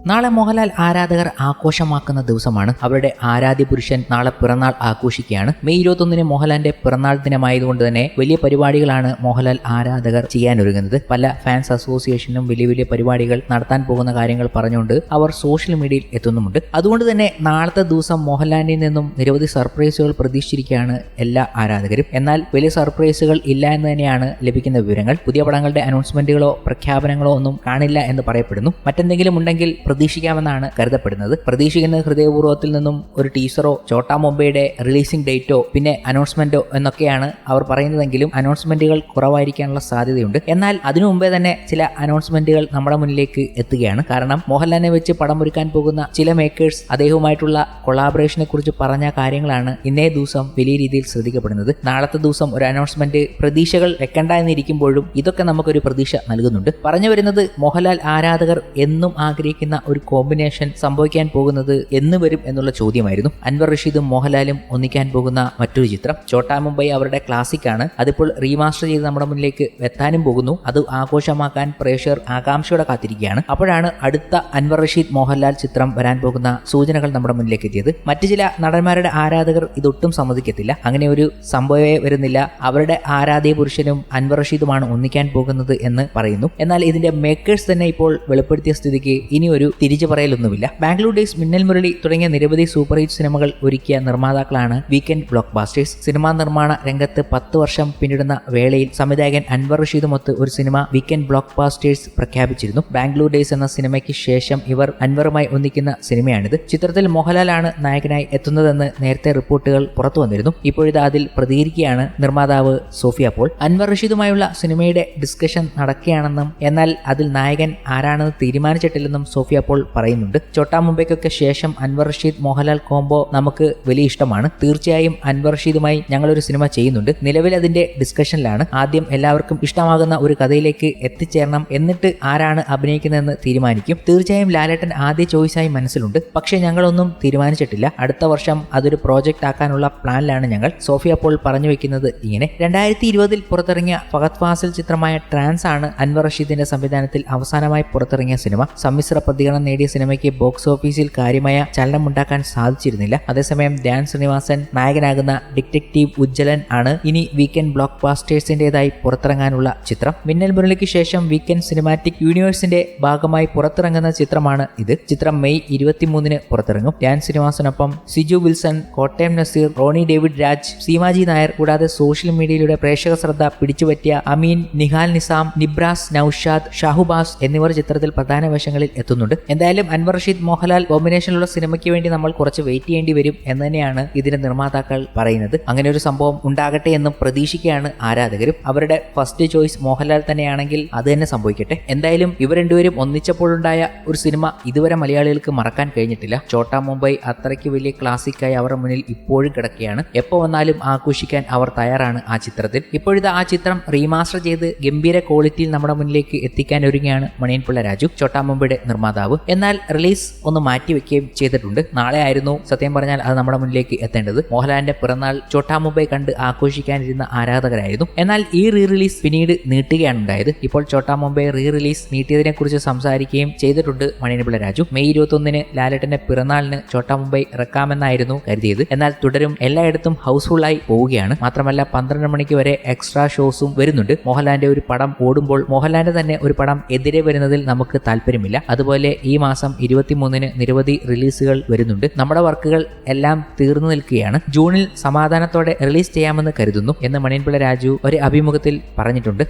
നാളെ മോഹൻലാൽ ആരാധകർ ആഘോഷമാക്കുന്ന ദിവസമാണ്. അവരുടെ ആരാധ്യ പുരുഷൻ നാളെ പിറന്നാൾ ആഘോഷിക്കുകയാണ്. മെയ് 21 മോഹൻലാലിന്റെ പിറന്നാൾ ദിനമായതുകൊണ്ട് തന്നെ വലിയ പരിപാടികളാണ് മോഹൻലാൽ ആരാധകർ ചെയ്യാനൊരുങ്ങുന്നത്. പല ഫാൻസ് അസോസിയേഷനും വലിയ വലിയ പരിപാടികൾ നടത്താൻ പോകുന്ന കാര്യങ്ങൾ പറഞ്ഞുകൊണ്ട് അവർ സോഷ്യൽ മീഡിയയിൽ എത്തുന്നുമുണ്ട്. അതുകൊണ്ട് തന്നെ നാളത്തെ ദിവസം മോഹൻലാലിൽ നിന്നും നിരവധി സർപ്രൈസുകൾ പ്രതീക്ഷിച്ചിരിക്കുകയാണ് എല്ലാ ആരാധകരും. എന്നാൽ വലിയ സർപ്രൈസുകൾ ഇല്ല എന്ന് തന്നെയാണ് ലഭിക്കുന്ന വിവരങ്ങൾ. പുതിയ പടങ്ങളുടെ അനൗൺസ്മെന്റുകളോ പ്രഖ്യാപനങ്ങളോ ഒന്നും കാണില്ല എന്ന് പറയപ്പെടുന്നു. മറ്റെന്തെങ്കിലും ഉണ്ടെങ്കിൽ പ്രതീക്ഷിക്കാമെന്നാണ് കരുതപ്പെടുന്നത്. പ്രതീക്ഷിക്കുന്ന ഹൃദയപൂർവ്വത്തിൽ നിന്നും ഒരു ടീസറോ ചോട്ടാ മുംബൈയുടെ റിലീസിംഗ് ഡേറ്റോ പിന്നെ അനൗൺസ്മെന്റോ എന്നൊക്കെയാണ് അവർ പറയുന്നതെങ്കിലും അനൗൺസ്മെന്റുകൾ കുറവായിരിക്കാനുള്ള സാധ്യതയുണ്ട്. എന്നാൽ അതിനു മുമ്പേ തന്നെ ചില അനൗൺസ്മെന്റുകൾ നമ്മുടെ മുന്നിലേക്ക് എത്തുകയാണ്. കാരണം മോഹൻലാലിനെ വെച്ച് പടം ഒരുക്കാൻ പോകുന്ന ചില മേക്കേഴ്സ് അദ്ദേഹവുമായിട്ടുള്ള കൊളാബറേഷനെ കുറിച്ച് പറഞ്ഞ കാര്യങ്ങളാണ് ഇന്നേ ദിവസം വലിയ രീതിയിൽ ശ്രദ്ധിക്കപ്പെടുന്നത്. നാളത്തെ ദിവസം ഒരു അനൗൺസ്മെന്റ് പ്രതീക്ഷകൾ വെക്കണ്ട എന്നിരിക്കുമ്പോഴും ഇതൊക്കെ നമുക്കൊരു പ്രതീക്ഷ നൽകുന്നുണ്ട്. പറഞ്ഞു വരുന്നത് മോഹൻലാൽ ആരാധകർ എന്നും ആഗ്രഹിക്കുന്ന ഒരു കോമ്പിനേഷൻ സംഭവിക്കാൻ പോകുന്നത് എന്ന് വരും എന്നുള്ള ചോദ്യമായിരുന്നു. അൻവർ റഷീദും മോഹൻലാലും ഒന്നിക്കാൻ പോകുന്ന മറ്റൊരു ചിത്രം ചോട്ടാ മുംബൈ അവരുടെ ക്ലാസിക് ആണ്. അതിപ്പോൾ റീമാസ്റ്റർ ചെയ്ത് നമ്മുടെ മുന്നിലേക്ക് എത്താനും പോകുന്നു. അത് ആഘോഷമാക്കാൻ പ്രേക്ഷകർ ആകാംക്ഷയോടെ കാത്തിരിക്കുകയാണ്. അപ്പോഴാണ് അടുത്ത അൻവർ റഷീദ് മോഹൻലാൽ ചിത്രം വരാൻ പോകുന്ന സൂചനകൾ നമ്മുടെ മുന്നിലേക്ക് എത്തിയത്. മറ്റു ചില നടന്മാരുടെ ആരാധകർ ഇതൊട്ടും സമ്മതിക്കത്തില്ല. അങ്ങനെ ഒരു സംഭവമേ വരുന്നില്ല, അവരുടെ ആരാധ്യ പുരുഷനും അൻവർ റഷീദുമാണ് ഒന്നിക്കാൻ പോകുന്നത് എന്ന് പറയുന്നു. എന്നാൽ ഇതിന്റെ മേക്കേഴ്സ് തന്നെ ഇപ്പോൾ വെളിപ്പെടുത്തിയ സ്ഥിതിക്ക് ഇനി ഒരു തിരിച്ചു പറയലൊന്നുമില്ല. ബാംഗ്ലൂർ ഡേയ്സ്, മിന്നൽ മുരളി തുടങ്ങിയ നിരവധി സൂപ്പർ ഹിറ്റ് സിനിമകൾ ഒരുക്കിയ നിർമ്മാതാക്കളാണ് വീക്കെൻഡ് ബ്ലോക്ക് ബാസ്റ്റേഴ്സ്. സിനിമാ നിർമ്മാണ രംഗത്ത് 10 വർഷം പിന്നിടുന്ന വേളയിൽ സംവിധായകൻ അൻവർ റഷീദുമൊത്ത് ഒരു സിനിമ വീക്കെൻഡ് ബ്ലോക്ക് ബാസ്റ്റേഴ്സ് പ്രഖ്യാപിച്ചിരുന്നു. ബാംഗ്ലൂർ ഡേയ്സ് എന്ന സിനിമയ്ക്ക് ശേഷം ഇവർ അൻവറുമായി ഒന്നിക്കുന്ന സിനിമയാണിത്. ചിത്രത്തിൽ മോഹൻലാലാണ് നായകനായി എത്തുന്നതെന്ന് നേരത്തെ റിപ്പോർട്ടുകൾ പുറത്തു വന്നിരുന്നു. ഇപ്പോഴിത് അതിൽ പ്രതികരിക്കുകയാണ് നിർമ്മാതാവ് സോഫിയ പോൾ. അൻവർ റഷീദുമായുള്ള സിനിമയുടെ ഡിസ്കഷൻ നടക്കുകയാണെന്നും എന്നാൽ അതിൽ നായകൻ ആരാണെന്ന് തീരുമാനിച്ചിട്ടില്ലെന്നും സോഫിയ പോൾ പറയുന്നുണ്ട്. ചോട്ടാ മുംബൈക്കൊക്കെ ശേഷം അൻവർ റഷീദ് മോഹൻലാൽ കോംബോ നമുക്ക് വലിയ ഇഷ്ടമാണ്. തീർച്ചയായും അൻവർ റഷീദുമായി ഞങ്ങളൊരു സിനിമ ചെയ്യുന്നുണ്ട്. നിലവിൽ അതിന്റെ ഡിസ്കഷനിലാണ്. ആദ്യം എല്ലാവർക്കും ഇഷ്ടമാകുന്ന ഒരു കഥയിലേക്ക് എത്തിച്ചേരണം, എന്നിട്ട് ആരാണ് അഭിനയിക്കുന്നതെന്ന് തീരുമാനിക്കും. തീർച്ചയായും ലാലേട്ടൻ ആദ്യ ചോയ്സായി മനസ്സിലുണ്ട്. പക്ഷേ ഞങ്ങളൊന്നും തീരുമാനിച്ചിട്ടില്ല. അടുത്ത വർഷം അതൊരു പ്രോജക്റ്റ് ആക്കാനുള്ള പ്ലാനിലാണ് ഞങ്ങൾ. സോഫിയ പോൾ പറഞ്ഞു വെക്കുന്നത് ഇങ്ങനെ. 2020 പുറത്തിറങ്ങിയ ഫഹദ് ഫാസിൽ ചിത്രമായ ട്രാൻസ് ആണ് അൻവർ റഷീദിന്റെ സംവിധാനത്തിൽ അവസാനമായി പുറത്തിറങ്ങിയ സിനിമ. സമ്മിശ്ര പ്രതികരണം നേടിയ സിനിമയ്ക്ക് ബോക്സ് ഓഫീസിൽ കാര്യമായ ചലനമുണ്ടാക്കാൻ സാധിച്ചിരുന്നില്ല. അതേസമയം ധ്യാൻ ശ്രീനിവാസൻ നായകനാകുന്ന ഡിറ്റക്റ്റീവ് ഉജ്ജ്വലൻ ആണ് ഇനി വീക്കെൻഡ് ബ്ലോക്ക് ബാസ്റ്റേഴ്സിന്റേതായി പുറത്തിറങ്ങാനുള്ള ചിത്രം. മിന്നൽ മുരളിക്ക് ശേഷം വീക്കെൻഡ് സിനിമാറ്റിക് യൂണിവേഴ്സിന്റെ ഭാഗമായി പുറത്തിറങ്ങുന്ന ചിത്രമാണ് ഇത്. ചിത്രം മെയ് 23 പുറത്തിറങ്ങും. ധ്യാൻ ശ്രീനിവാസനൊപ്പം Siju Wilson, Kottayam Nazeer, Rony David Raj, Seema G Nair കൂടാതെ സോഷ്യൽ മീഡിയയിലൂടെ പ്രേക്ഷക ശ്രദ്ധ പിടിച്ചുപറ്റിയ അമീൻ, നിഹാൽ നിസാം, നിബ്രാസ്, നൌഷാദ്, ഷാഹുബാസ് എന്നിവർ ചിത്രത്തിൽ പ്രധാന വേഷങ്ങളിൽ എത്തുന്നുണ്ട്. എന്തായാലും അൻവർ റഷീദ് മോഹൻലാൽ കോമ്പിനേഷനിലുള്ള സിനിമയ്ക്ക് വേണ്ടി നമ്മൾ കുറച്ച് വെയിറ്റ് ചെയ്യേണ്ടി വരും എന്ന് തന്നെയാണ് ഇതിന്റെ നിർമ്മാതാക്കൾ പറയുന്നത്. അങ്ങനെ ഒരു സംഭവം ഉണ്ടാകട്ടെ എന്നും പ്രതീക്ഷിക്കുകയാണ് ആരാധകരും. അവരുടെ ഫസ്റ്റ് ചോയ്സ് മോഹൻലാൽ തന്നെയാണെങ്കിൽ അത് തന്നെ സംഭവിക്കട്ടെ. എന്തായാലും ഇവർ രണ്ടുപേരും ഒന്നിച്ചപ്പോഴുണ്ടായ ഒരു സിനിമ ഇതുവരെ മലയാളികൾക്ക് മറക്കാൻ കഴിഞ്ഞിട്ടില്ല. ചോട്ടാ മുംബൈ അത്രയ്ക്ക് വലിയ ക്ലാസിക്കായി അവരുടെ മുന്നിൽ ഇപ്പോഴും കിടക്കുകയാണ്. എപ്പോൾ വന്നാലും ആഘോഷിക്കാൻ അവർ തയ്യാറാണ് ആ ചിത്രത്തിൽ. ഇപ്പോഴത്തെ ആ ചിത്രം റീമാസ്റ്റർ ചെയ്ത് ഗംഭീര ക്വാളിറ്റിയിൽ നമ്മുടെ മുന്നിലേക്ക് എത്തിക്കാൻ ഒരുങ്ങിയാണ് മണിയൻപിള്ള രാജു, ചോട്ടാ മുംബൈയുടെ നിർമ്മാതാവ്. എന്നാൽ റിലീസ് ഒന്ന് മാറ്റിവെക്കുകയും ചെയ്തിട്ടുണ്ട്. നാളെ ആയിരുന്നു സത്യം പറഞ്ഞാൽ അത് നമ്മുടെ മുന്നിലേക്ക് എത്തേണ്ടത്. മോഹൻലാലിന്റെ പിറന്നാൾ ചോട്ടാ മുംബൈ കണ്ട് ആഘോഷിക്കാനിരുന്ന ആരാധകരായിരുന്നു. എന്നാൽ ഈ റീ റിലീസ് പിന്നീട് നീട്ടുകയാണ് ഉണ്ടായത്. ഇപ്പോൾ ചോട്ടാ മുംബൈ റീ റിലീസ് നീട്ടിയതിനെ കുറിച്ച് സംസാരിക്കുകയും ചെയ്തിട്ടുണ്ട് മണിയൻപിള്ള രാജു. മെയ് 21 ലാലേട്ടന്റെ പിറന്നാളിന് ചോട്ടാ മുംബൈ ഇറക്കാമെന്നായിരുന്നു കരുതിയത്. എന്നാൽ തുടരും എല്ലായിടത്തും ഹൗസ്ഫുള്ളായി പോവുകയാണ്. മാത്രമല്ല 12 മണിക്ക് വരെ എക്സ്ട്രാ ഷോസും വരുന്നുണ്ട്. മോഹൻലാലിന്റെ ഒരു പടം ഓടുമ്പോൾ മോഹൻലാലിന്റെ തന്നെ ഒരു പടം എതിരെ വരുന്നതിൽ നമുക്ക് താല്പര്യമില്ല. അതുപോലെ ഈ മാസം 23 നിരവധി റിലീസുകൾ വരുന്നുണ്ട്. നമ്മുടെ വർക്കുകൾ എല്ലാം തീർന്നു നിൽക്കുകയാണ്. ജൂണിൽ സമാധാനത്തോടെ റിലീസ് ചെയ്യാമെന്ന് കരുതുന്നു എന്ന് മണിയൻപിള്ള രാജു ഒരു അഭിമുഖത്തിൽ പറഞ്ഞിട്ടുണ്ട്.